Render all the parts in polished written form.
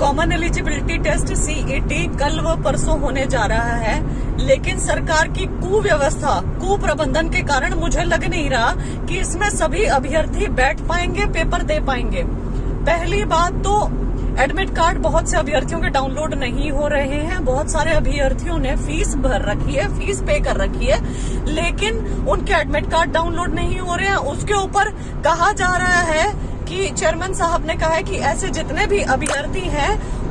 Common eligibility test CET कल व परसों होने जा रहा है, लेकिन सरकार की कुव्यवस्था, कुप्रबंधन के कारण मुझे लग नहीं रहा कि इसमें सभी अभ्यर्थी बैठ पाएंगे, पेपर दे पाएंगे। पहली बात तो एडमिट कार्ड बहुत से अभ्यर्थियों के डाउनलोड नहीं हो रहे हैं। बहुत सारे अभ्यर्थियों ने फीस भर रखी है, फीस पे कर रखी है, लेकिन उनके एडमिट कार्ड डाउनलोड नहीं हो रहे हैं। उसके ऊपर कहा जा रहा है कि चेयरमैन साहब ने कहा है कि ऐसे जितने भी अभ्यर्थी हैं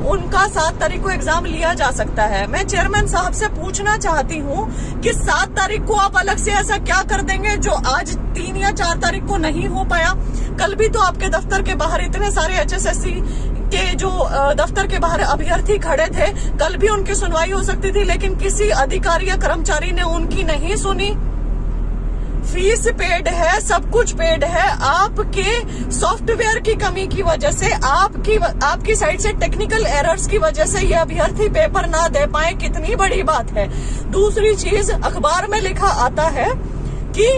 उनका 7 तारीख को एग्जाम लिया जा सकता है। मैं चेयरमैन साहब से पूछना चाहती हूँ कि 7 तारीख को आप अलग से ऐसा क्या कर देंगे जो आज 3 या 4 तारीख को नहीं हो पाया। कल भी तो आपके दफ्तर के बाहर इतने सारे एचएसएससी के जो दफ्तर के बाहर अभ्यर्थी खड़े थे, कल भी उनकी सुनवाई हो सकती थी, लेकिन किसी अधिकारी या कर्मचारी ने उनकी नहीं सुनी। फीस पेड है, सब कुछ पेड है। आपके सॉफ्टवेयर की कमी की वजह से, आपकी साइड से टेक्निकल एरर्स की वजह से ये अभ्यर्थी पेपर ना दे पाए, कितनी बड़ी बात है। दूसरी चीज, अखबार में लिखा आता है कि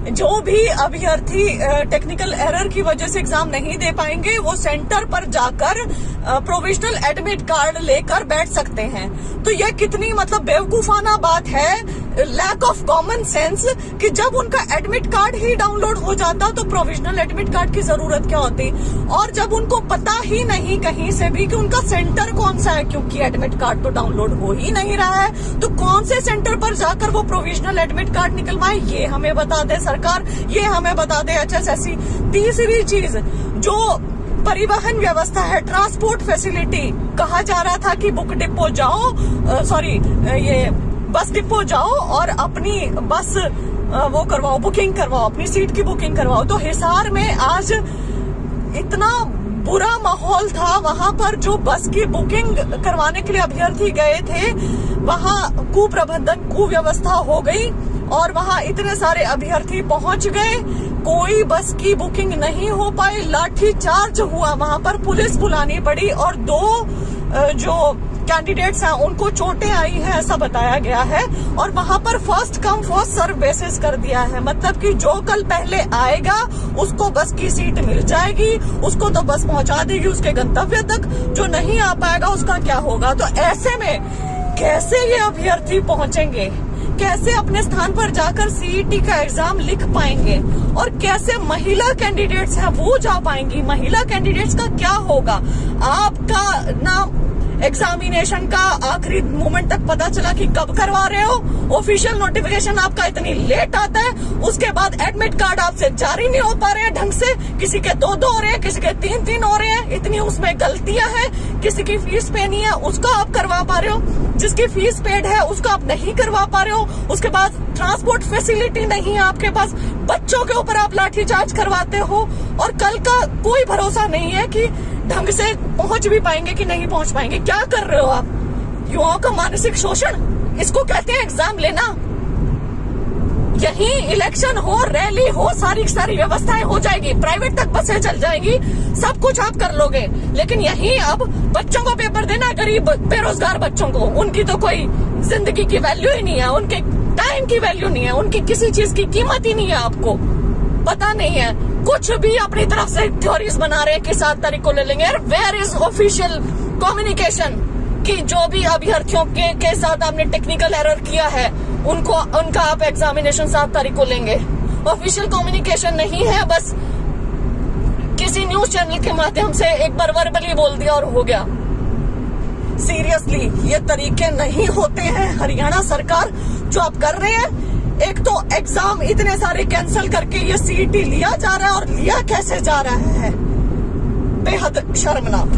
जो भी अभ्यर्थी टेक्निकल एरर की वजह से एग्जाम नहीं दे पाएंगे वो सेंटर पर जाकर प्रोविजनल एडमिट कार्ड लेकर बैठ सकते हैं। तो यह कितनी मतलब बेवकूफाना बात है, लैक ऑफ कॉमन सेंस, कि जब उनका एडमिट कार्ड ही डाउनलोड हो जाता तो प्रोविजनल एडमिट कार्ड की जरूरत क्या होती। और जब उनको पता ही नहीं कहीं से भी कि उनका सेंटर कौन सा है, क्योंकि एडमिट कार्ड तो डाउनलोड हो ही नहीं रहा है, तो कौन से सेंटर पर जाकर वो प्रोविजनल एडमिट कार्ड निकलवाए, ये हमें बता दे सरकार, ये हमें बता दे एचएसएससी। तीसरी चीज, जो परिवहन व्यवस्था है, ट्रांसपोर्ट फैसिलिटी, कहा जा रहा था कि बुक डिपो जाओ, ये बस डिपो जाओ और अपनी बस वो करवाओ, बुकिंग करवाओ, अपनी सीट की बुकिंग करवाओ। तो हिसार में आज इतना बुरा माहौल था, वहां पर जो बस की बुकिंग करवाने के लिए अभ्यर्थी गए थे, वहां कुप्रबंधन, कुव्यवस्था हो गई और वहां इतने सारे अभ्यर्थी पहुंच गए, कोई बस की बुकिंग नहीं हो पाई, लाठी चार्ज हुआ, वहां पर पुलिस बुलानी पड़ी और 2 जो कैंडिडेट्स हैं उनको चोटें आई हैं, ऐसा बताया गया है। और वहां पर first come first serve basis कर दिया है, मतलब कि जो कल पहले आएगा उसको बस की सीट मिल जाएगी, उसको तो बस पहुंचा देगी उसके गंतव्य तक, जो नहीं आ पाएगा उसका क्या होगा। तो ऐसे में कैसे ये अभ्यर्थी पहुंचेंगे, कैसे अपने स्थान पर जाकर सीईटी का एग्जाम लिख पाएंगे, और कैसे महिला कैंडिडेट्स हैं वो जा पाएंगी। महिला कैंडिडेट्स का क्या होगा। आपका ना एग्जामिनेशन का आखिरी मोमेंट तक पता चला कि कब करवा रहे हो, ऑफिशियल नोटिफिकेशन आपका इतनी लेट आता है, उसके बाद एडमिट कार्ड आपसे जारी नहीं हो पा रहे हैं ढंग से, किसी के 2-2 हो रहे हैं, किसी के 3-3 हो रहे हैं, इतनी उसमें गलतियां हैं, किसी की फीस पे नहीं है उसका आप करवा पा रहे हो, जिसकी फीस पेड है उसका आप नहीं करवा पा रहे हो, उसके बाद ट्रांसपोर्ट फैसिलिटी नहीं है आपके पास, बच्चों के ऊपर आप लाठीचार्ज करवाते हो, और कल का कोई भरोसा नहीं है कि ढंग से पहुंच भी पाएंगे कि नहीं पहुंच पाएंगे। क्या कर रहे हो आप? युवाओं का मानसिक शोषण, इसको कहते हैं एग्जाम लेना। यही इलेक्शन हो, रैली हो, सारी व्यवस्थाएं हो जाएगी, प्राइवेट तक बसें चल जाएंगी, सब कुछ आप कर लोगे, लेकिन यही अब बच्चों को पेपर देना, गरीब बेरोजगार बच्चों को, उनकी तो कोई जिंदगी की वैल्यू ही नहीं है, उनके टाइम की वैल्यू नहीं है, उनकी किसी चीज की कीमत ही नहीं है, आपको पता नहीं है, कुछ भी अपनी तरफ से थ्योरीज बना रहे हैं कि 7 तारीख को ले लेंगे। वेयर इज ऑफिशियल कम्युनिकेशन कि जो भी अभ्यर्थियों के साथ आपने टेक्निकल एरर किया है उनका आप एग्जामिनेशन 7 तारीख को लेंगे। ऑफिशियल कम्युनिकेशन नहीं है, बस किसी न्यूज चैनल के माध्यम से एक बार वर्बली बोल दिया और हो गया। सीरियसली ये तरीके नहीं होते हैं। हरियाणा सरकार जो आप कर रहे हैं, एक तो एग्जाम इतने सारे कैंसिल करके ये सीईटी लिया जा रहा है, और लिया कैसे जा रहा है, बेहद शर्मनाक।